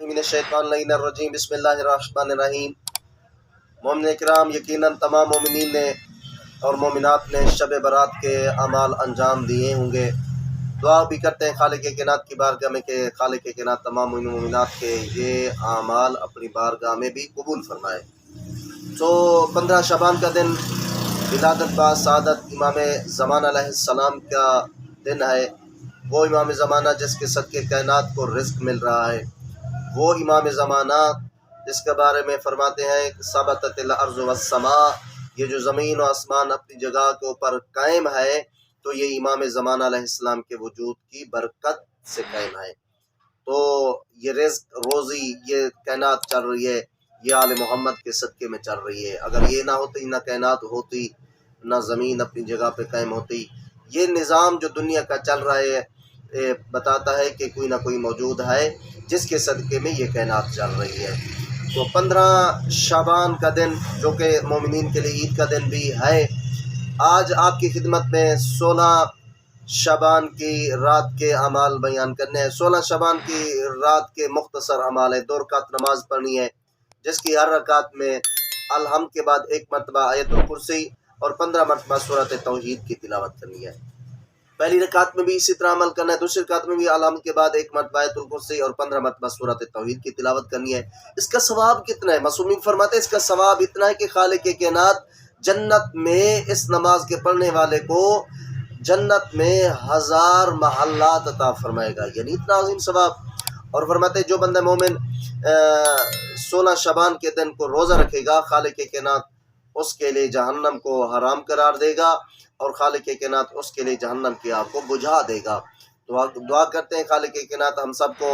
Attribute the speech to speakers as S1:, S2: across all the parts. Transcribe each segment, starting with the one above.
S1: من الشیطان الرجیم بسم اللہ الرحمن الرحیم۔ مومن کرام، یقیناً تمام مومنین نے اور مومنات نے شب برات کے اعمال انجام دیے ہوں گے۔ دعا بھی کرتے ہیں خالق کائنات کی بارگاہ میں کہ خالق کائنات تمام مومنات کے یہ اعمال اپنی بارگاہ میں بھی قبول فرمائے۔ تو 15 شعبان کا دن ولادت با سعادت امام زمانہ علیہ السلام کا دن ہے۔ وہ امام زمانہ جس کے صدقے کائنات کو رزق مل رہا ہے، وہ امام زمانہ جس کے بارے میں فرماتے ہیں ثبتت الارض والسماء، یہ جو زمین و آسمان اپنی جگہ کے اوپر قائم ہے تو یہ امام زمانہ علیہ السلام کے وجود کی برکت سے قائم ہے۔ تو یہ رزق روزی یہ کائنات چل رہی ہے، یہ آل محمد کے صدقے میں چل رہی ہے۔ اگر یہ نہ ہوتی، نہ کائنات ہوتی، نہ زمین اپنی جگہ پہ قائم ہوتی۔ یہ نظام جو دنیا کا چل رہا ہے بتاتا ہے کہ کوئی نہ کوئی موجود ہے جس کے صدقے میں یہ کائنات چل رہی ہے۔ تو 15 شعبان کا دن جو کہ مومنین کے لیے عید کا دن بھی ہے، آج آپ کی خدمت میں 16 شعبان کی رات کے اعمال بیان کرنے ہیں۔ 16 شعبان کی رات کے مختصر اعمال ہے۔ 2 رکعت نماز پڑھنی ہے جس کی ہر رکعت میں الحمد کے بعد 1 مرتبہ آیت الکرسی اور 15 مرتبہ سورۃ توحید کی تلاوت کرنی ہے۔ پہلی رکعت میں بھی اسی طرح عمل کرنا ہے، دوسری رکعت میں بھی الحمد کے بعد 1 مرتبہ آیت الکرسی اور 15 مرتبہ سورۃ توحید کی تلاوت کرنی ہے۔ اس کا ثواب کتنا ہے؟ معصومین فرماتے ہیں اس کا ثواب اتنا ہے کہ خالق کائنات جنت میں اس نماز کے پڑھنے والے کو جنت میں 1000 محلات عطا فرمائے گا، یعنی اتنا عظیم ثواب۔ اور فرماتے ہیں جو بندہ مومن 16 شعبان کے دن کو روزہ رکھے گا، خالق کائنات اس کے لیے جہنم کو حرام قرار دے گا اور خالق کائنات اس کے لیے جہنم کی آگ کو بجھا دے گا۔ دعا کرتے ہیں خالق کائنات ہم سب کو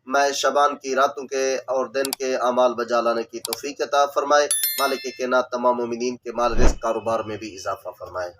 S1: میں شعبان کی راتوں کے اور دن کے اعمال بجا لانے کی توفیق عطا فرمائے۔ مالک کائنات تمام مومنین کے مال رزق کاروبار میں بھی اضافہ فرمائے۔